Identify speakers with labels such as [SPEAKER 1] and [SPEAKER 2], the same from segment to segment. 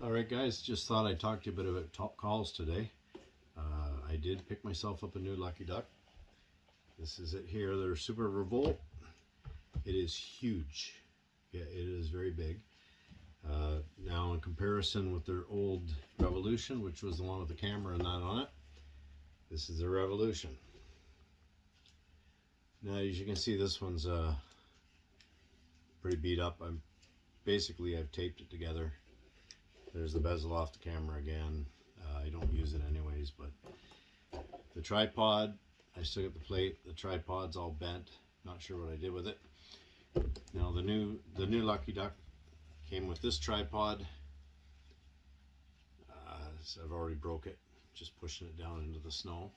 [SPEAKER 1] Alright guys, just thought I'd talk to you a bit about top calls today. I did pick myself up a new Lucky Duck. This is it here, their Super Revolt. It is huge. Yeah, it is very big. Now in comparison with their old Revolution, which was the one with the camera and that on it, this is the Revolution. Now as you can see, this one's pretty beat up. I've taped it together. There's the bezel off the camera again. I don't use it anyways, but the tripod, I still got the plate. The tripod's all bent. Not sure what I did with it. Now the new Lucky Duck came with this tripod. So I've already broke it, just pushing it down into the snow.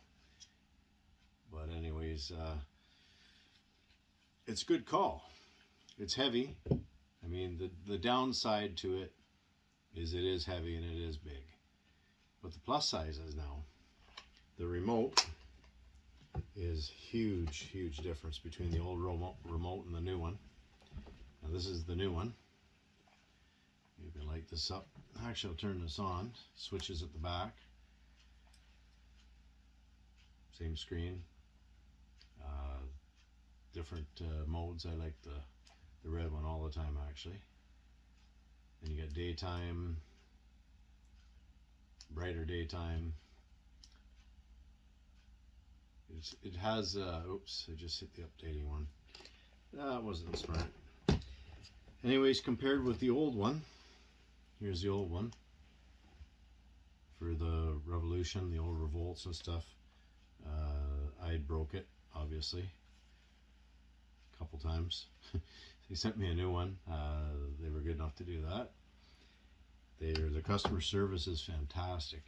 [SPEAKER 1] But anyways, it's a good call. It's heavy. I mean, the downside to it is heavy and it is big. But the plus size is now, the remote is huge difference between the old remote and the new one. Now this is the new one. You can light this up. Actually, I'll turn this on. Switches at the back. Same screen. Different modes. I like the red one all the time actually. And you got daytime, brighter daytime. It has, oops, I just hit the updating one. That wasn't smart. Anyways, compared with the old one, here's the old one for the Revolution, the old Revolts and stuff. I broke it, obviously, a couple times. They sent me a new one. They were good enough to do that. The customer service is fantastic.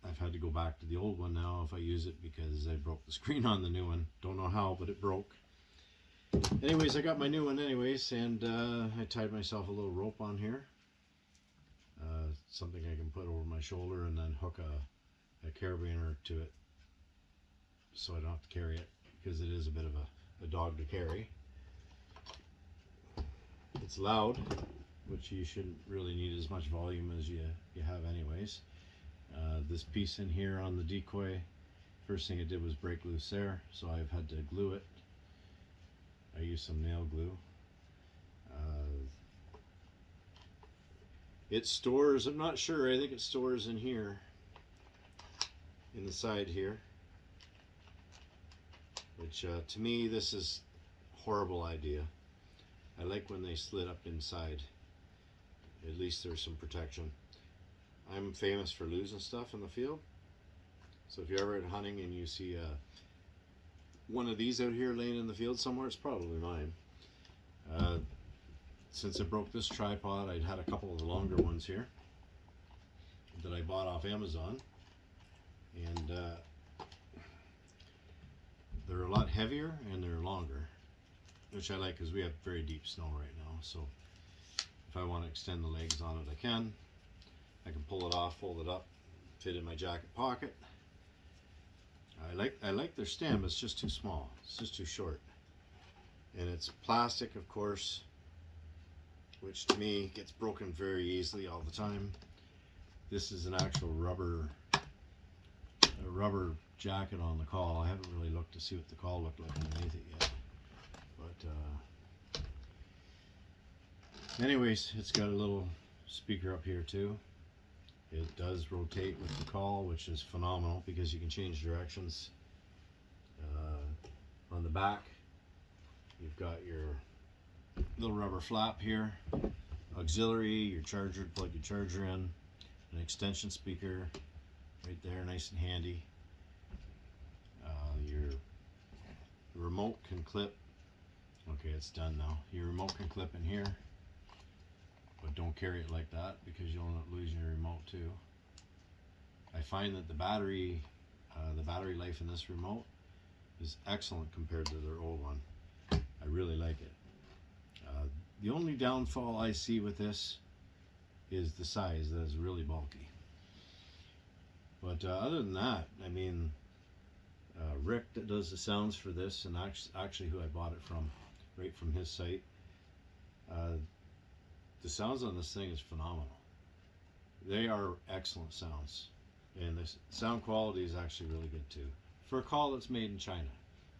[SPEAKER 1] I've had to go back to the old one now if I use it because I broke the screen on the new one. Don't know how, but it broke. Anyways, I got my new one anyways, and I tied myself a little rope on here. Something I can put over my shoulder and then hook a carabiner to it so I don't have to carry it, because it is a bit of a dog to carry. It's loud, which you shouldn't really need as much volume as you have anyways. This piece in here on the decoy, first thing I did was break loose there, so I've had to glue it. I used some nail glue. It stores, I'm not sure, I think it stores in here, in the side here, which to me this is a horrible idea. I like when they slid up inside. At least there's some protection. I'm famous for losing stuff in the field. So if you're ever out hunting and you see one of these out here laying in the field somewhere, it's probably mine. Since I broke this tripod, I'd had a couple of the longer ones here that I bought off Amazon. And they're a lot heavier and they're longer, which I like because we have very deep snow right now. So if I want to extend the legs on it, I can. I can pull it off, fold it up, fit in my jacket pocket. I like their stem. It's just too small. It's just too short. And it's plastic, of course, which to me gets broken very easily all the time. This is an actual rubber jacket on the call. I haven't really looked to see what the call looked like underneath it yet. But anyways, it's got a little speaker up here too. It does rotate with the call, which is phenomenal because you can change directions. On the back, you've got your little rubber flap here, auxiliary, your charger to plug your charger in, an extension speaker right there, nice and handy. Your remote can clip. Okay, it's done now. Your remote can clip in here, but don't carry it like that because you'll end up losing your remote too. I find that the battery life in this remote is excellent compared to their old one. I really like it. The only downfall I see with this is the size. That is really bulky. But other than that, I mean, Rick that does the sounds for this, and actually who I bought it from, right from his site, the sounds on this thing is phenomenal. They are excellent sounds, and the sound quality is actually really good too. For a call that's made in China,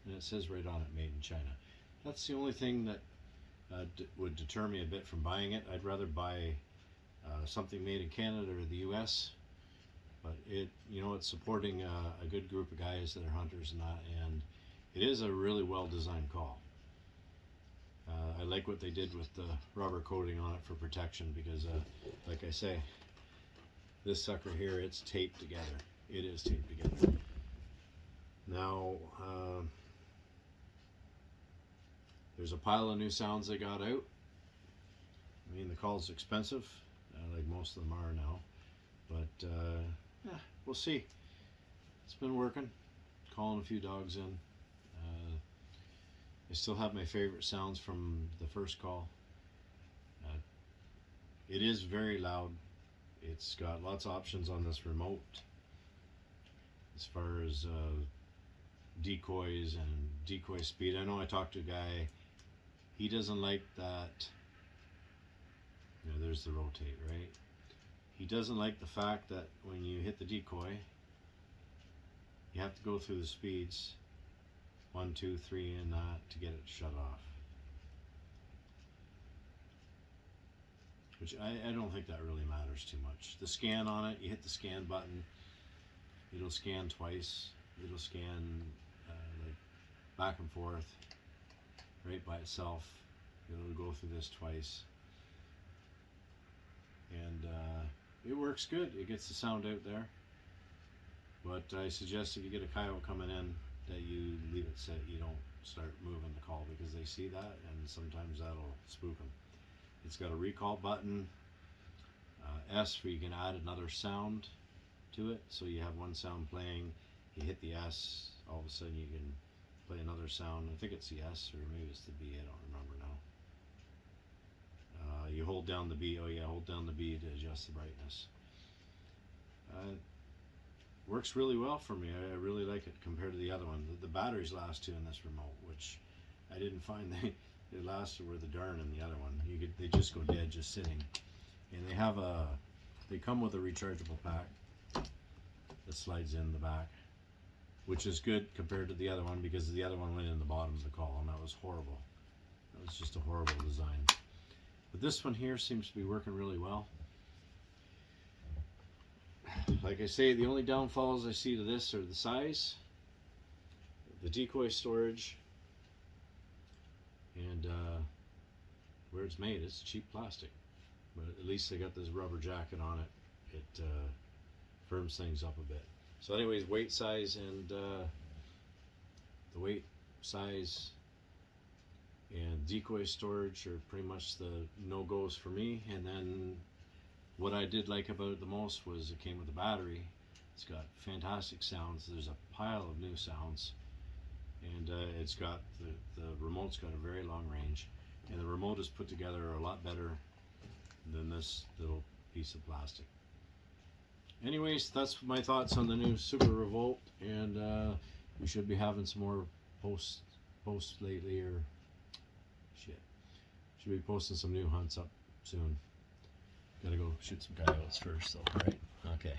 [SPEAKER 1] and it says right on it, made in China. That's the only thing that would deter me a bit from buying it. I'd rather buy something made in Canada or the U.S., but it's supporting a good group of guys that are hunters and that, and it is a really well designed call. I like what they did with the rubber coating on it for protection, because like I say, this sucker here, it's taped together. It is taped together. Now, there's a pile of new sounds they got out. I mean, the call's expensive, like most of them are now, but yeah, we'll see. It's been working, calling a few dogs in. I still have my favorite sounds from the first call. It is very loud. It's got lots of options on this remote as far as decoys and decoy speed. I know I talked to a guy, he doesn't like that, there's the rotate, right? He doesn't like the fact that when you hit the decoy, you have to go through the speeds 1, 2, 3 and that to get it shut off. Which I don't think that really matters too much. The scan on it, you hit the scan button, it'll scan twice. It'll scan like back and forth right by itself. It'll go through this twice. And it works good. It gets the sound out there. But I suggest if you get a coyote coming in, that you leave it set. You don't start moving the call, because they see that and sometimes that'll spook them. It's got a recall button, S, where you can add another sound to it. So you have one sound playing, you hit the S, all of a sudden you can play another sound. I think it's the S, or maybe it's the B, I don't remember now. You hold down the B, hold down the B to adjust the brightness. Works really well for me. I really like it compared to the other one. The batteries last too in this remote, which I didn't find they lasted worth a darn in the other one. They just go dead just sitting. And they come with a rechargeable pack that slides in the back, which is good compared to the other one, because the other one went in the bottom of the call, and that was horrible. That was just a horrible design. But this one here seems to be working really well. Like I say, the only downfalls I see to this are the size, the decoy storage, and where it's made. It's cheap plastic, but at least they got this rubber jacket on it. It firms things up a bit. So anyways, weight size and the weight size and decoy storage are pretty much the no-goes for me. And then what I did like about it the most was it came with a battery. It's got fantastic sounds. There's a pile of new sounds, and it's got the remote's got a very long range, and the remote is put together a lot better than this little piece of plastic. Anyways, that's my thoughts on the new Super Revolt, and we should be having some more posts lately, or should be posting some new hunts up soon. Gotta go shoot some coyotes first though, right? Okay.